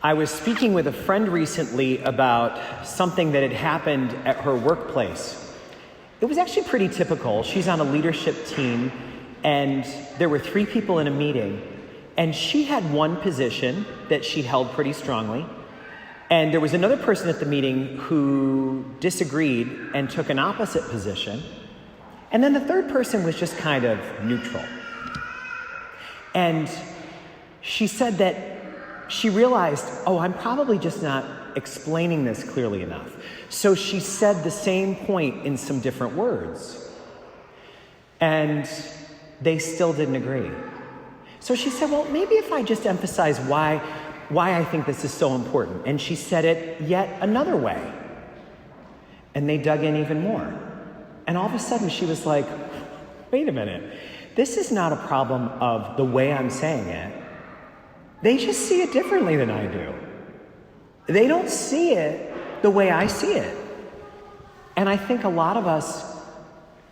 I was speaking with a friend recently about something that had happened at her workplace. It was actually pretty typical. She's on a leadership team, and there were 3 people in a meeting, and she had one position that she held pretty strongly, and there was another person at the meeting who disagreed and took an opposite position, and then the third person was just kind of neutral. And she said that she realized, I'm probably just not explaining this clearly enough. So she said the same point in some different words. And they still didn't agree. So she said, well, maybe if I just emphasize why I think this is so important. And she said it yet another way. And they dug in even more. And all of a sudden she was like, wait a minute. This is not a problem of the way I'm saying it. They just see it differently than I do. They don't see it the way I see it. And I think a lot of us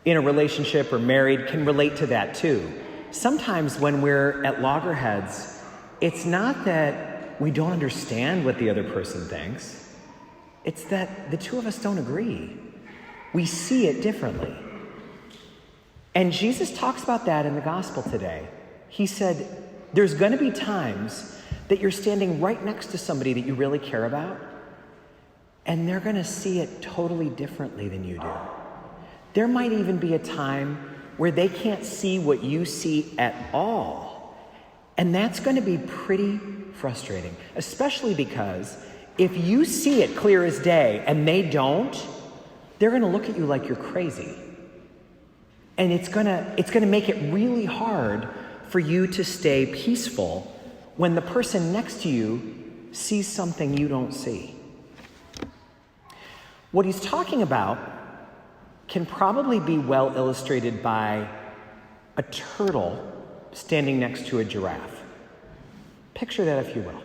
in a relationship or married can relate to that too. Sometimes when we're at loggerheads, it's not that we don't understand what the other person thinks. It's that the two of us don't agree. We see it differently. And Jesus talks about that in the gospel today. He said, there's going to be times that you're standing right next to somebody that you really care about, and they're going to see it totally differently than you do. There might even be a time where they can't see what you see at all. And that's going to be pretty frustrating, especially because if you see it clear as day and they don't, they're going to look at you like you're crazy. And it's going to make it really hard for you to stay peaceful when the person next to you sees something you don't see. What he's talking about can probably be well illustrated by a turtle standing next to a giraffe. Picture that, if you will.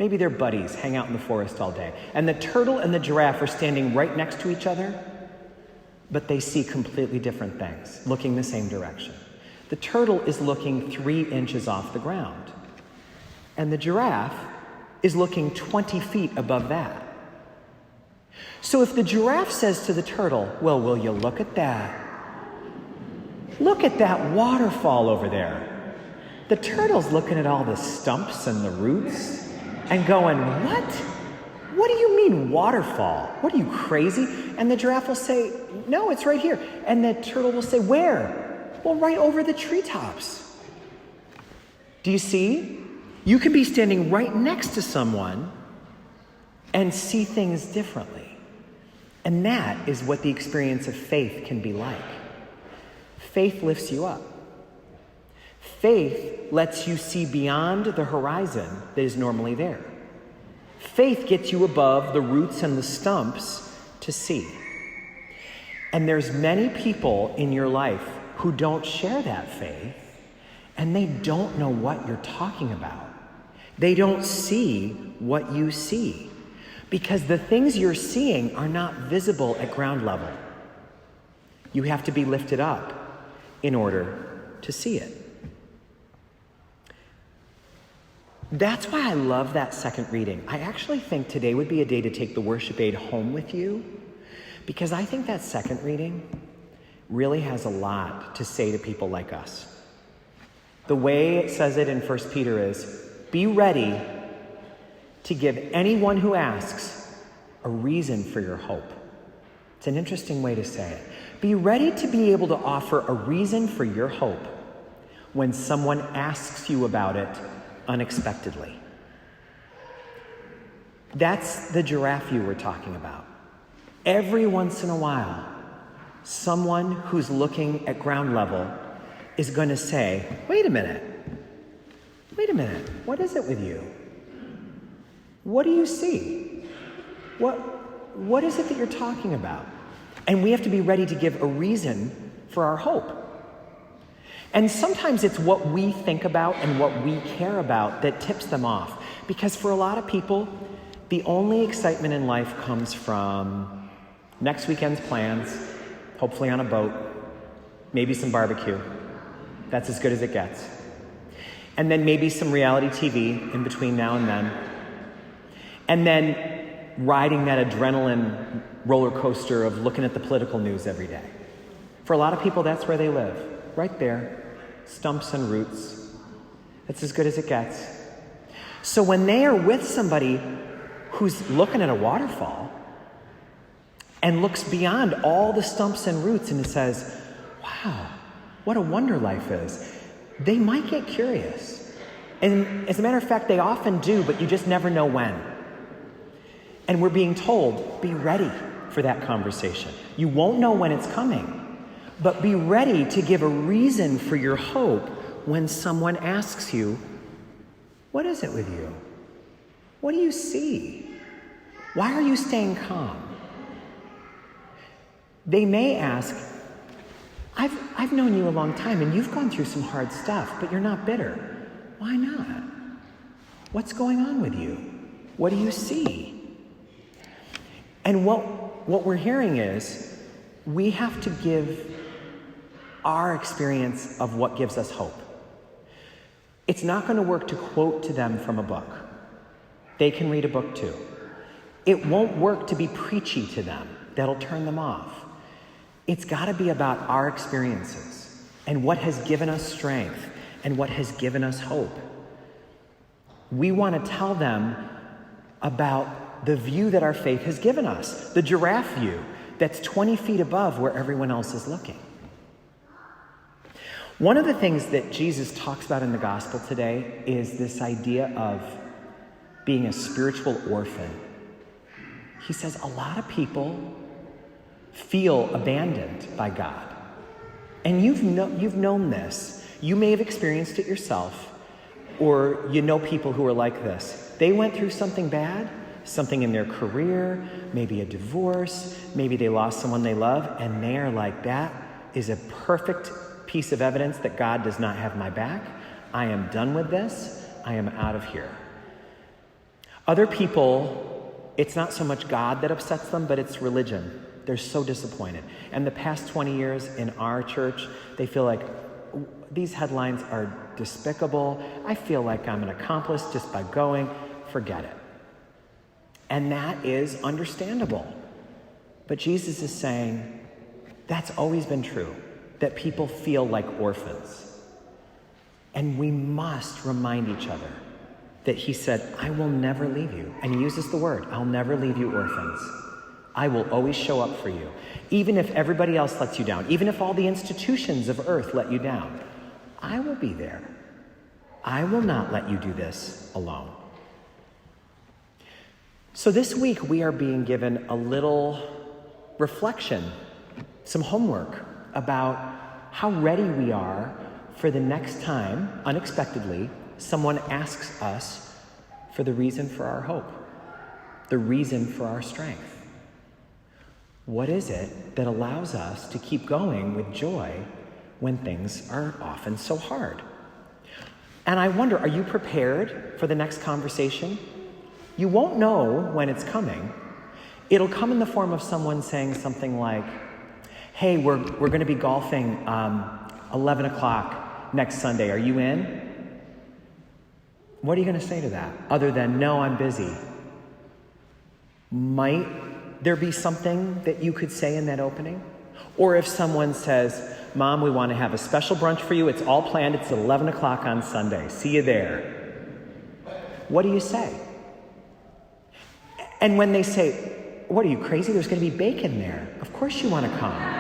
Maybe they're buddies, hang out in the forest all day. And the turtle and the giraffe are standing right next to each other, but they see completely different things, looking the same direction. The turtle is looking 3 inches off the ground, and the giraffe is looking 20 feet above that. So if the giraffe says to the turtle, well, will you look at that? Look at that waterfall over there. The turtle's looking at all the stumps and the roots and going, what? What do you mean waterfall? What are you, crazy? And the giraffe will say, no, it's right here. And the turtle will say, where? Well, right over the treetops. Do you see? You can be standing right next to someone and see things differently. And that is what the experience of faith can be like. Faith lifts you up. Faith lets you see beyond the horizon that is normally there. Faith gets you above the roots and the stumps to see. And there's many people in your life who don't share that faith, and they don't know what you're talking about. They don't see what you see, because the things you're seeing are not visible at ground level. You have to be lifted up in order to see it. That's why I love that second reading. I actually think today would be a day to take the worship aid home with you, because I think that second reading really has a lot to say to people like us. The way it says it in 1 Peter is, be ready to give anyone who asks a reason for your hope. It's an interesting way to say it. Be ready to be able to offer a reason for your hope when someone asks you about it unexpectedly. That's the giraffe you were talking about. Every once in a while, someone who's looking at ground level is going to say, wait a minute, what is it with you? What do you see? What is it that you're talking about? And we have to be ready to give a reason for our hope. And sometimes it's what we think about and what we care about that tips them off. Because for a lot of people, the only excitement in life comes from next weekend's plans, hopefully on a boat, maybe some barbecue. That's as good as it gets. And then maybe some reality TV in between now and then. and then riding that adrenaline roller coaster of looking at the political news every day. For a lot of people, that's where they live, right there, stumps and roots. That's as good as it gets. So when they are with somebody who's looking at a waterfall and looks beyond all the stumps and roots and says, wow, what a wonder life is, they might get curious. And as a matter of fact, they often do, but you just never know when. And we're being told, be ready for that conversation. You won't know when it's coming, but be ready to give a reason for your hope when someone asks you, what is it with you? What do you see? Why are you staying calm? They may ask, I've known you a long time and you've gone through some hard stuff, but you're not bitter. Why not? What's going on with you? What do you see? And what we're hearing is we have to give our experience of what gives us hope. It's not going to work to quote to them from a book. They can read a book too. It won't work to be preachy to them. That'll turn them off. It's got to be about our experiences and what has given us strength and what has given us hope. We want to tell them about the view that our faith has given us, the giraffe view that's 20 feet above where everyone else is looking. One of the things that Jesus talks about in the gospel today is this idea of being a spiritual orphan. He says a lot of people feel abandoned by God. And you've known this. You may have experienced it yourself, or you know people who are like this. They went through something bad, something in their career, maybe a divorce, maybe they lost someone they love, and they are like, that is a perfect piece of evidence that God does not have my back. I am done with this. I am out of here. Other people, it's not so much God that upsets them, but it's religion. They're so disappointed. And the past 20 years in our church, they feel like these headlines are despicable. I feel like I'm an accomplice just by going. Forget it. And that is understandable. But Jesus is saying that's always been true, that people feel like orphans. And we must remind each other that he said, I will never leave you. And he uses the word, I'll never leave you orphans. I will always show up for you. Even if everybody else lets you down, even if all the institutions of earth let you down, I will be there. I will not let you do this alone. So this week we are being given a little reflection, some homework about how ready we are for the next time, unexpectedly, someone asks us for the reason for our hope, the reason for our strength. What is it that allows us to keep going with joy when things are often so hard? And I wonder, are you prepared for the next conversation? You won't know when it's coming. It'll come in the form of someone saying something like, hey, we're going to be golfing 11 o'clock next Sunday. Are you in? What are you going to say to that? Other than, no, I'm busy. Might there be something that you could say in that opening? Or if someone says, Mom, we want to have a special brunch for you. It's all planned. It's 11 o'clock on Sunday. See you there. What do you say? And when they say, what are you, crazy? There's going to be bacon there. Of course you want to come.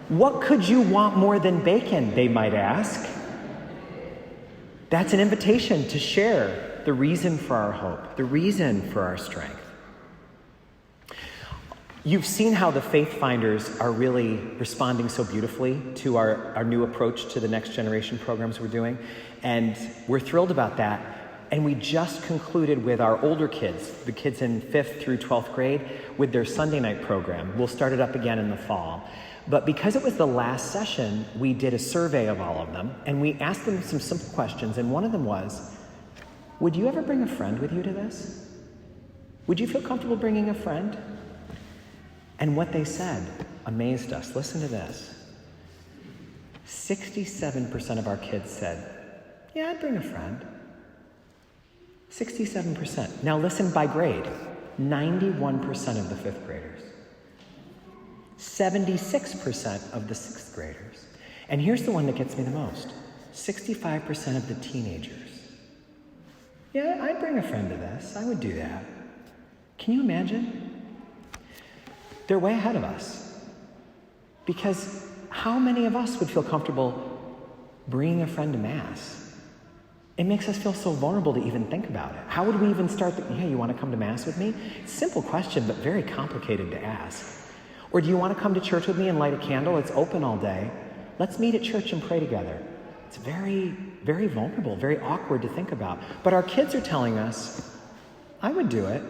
What could you want more than bacon, they might ask. That's an invitation to share the reason for our hope, the reason for our strength. You've seen how the Faith Finders are really responding so beautifully to our new approach to the Next Generation programs we're doing. And we're thrilled about that. And we just concluded with our older kids, the kids in 5th through 12th grade, with their Sunday night program. We'll start it up again in the fall. But because it was the last session, we did a survey of all of them. And we asked them some simple questions. And one of them was, would you ever bring a friend with you to this? Would you feel comfortable bringing a friend? And what they said amazed us. Listen to this. 67% of our kids said, yeah, I'd bring a friend. 67%. Now listen by grade. 91% of the fifth graders. 76% of the sixth graders. And here's the one that gets me the most. 65% of the teenagers. Yeah, I'd bring a friend to this. I would do that. Can you imagine? They're way ahead of us. Because how many of us would feel comfortable bringing a friend to Mass? It makes us feel so vulnerable to even think about it. How would we even start hey, you want to come to Mass with me? Simple question, but very complicated to ask. Or do you want to come to church with me and light a candle? It's open all day. Let's meet at church and pray together. It's very, very vulnerable, very awkward to think about. But our kids are telling us, I would do it.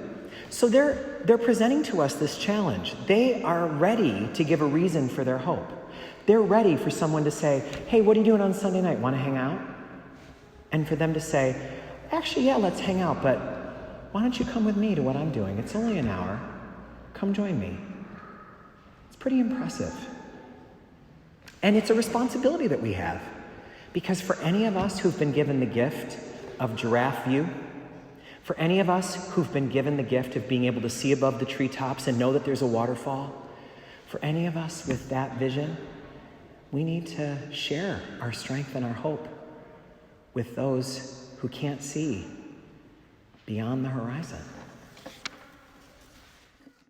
So they're presenting to us this challenge. They are ready to give a reason for their hope. They're ready for someone to say, hey, what are you doing on Sunday night? Want to hang out? And for them to say, actually, yeah, let's hang out, but why don't you come with me to what I'm doing? It's only an hour. Come join me. It's pretty impressive. And it's a responsibility that we have. Because for any of us who've been given the gift of giraffe view, for any of us who've been given the gift of being able to see above the treetops and know that there's a waterfall, for any of us with that vision, we need to share our strength and our hope with those who can't see beyond the horizon.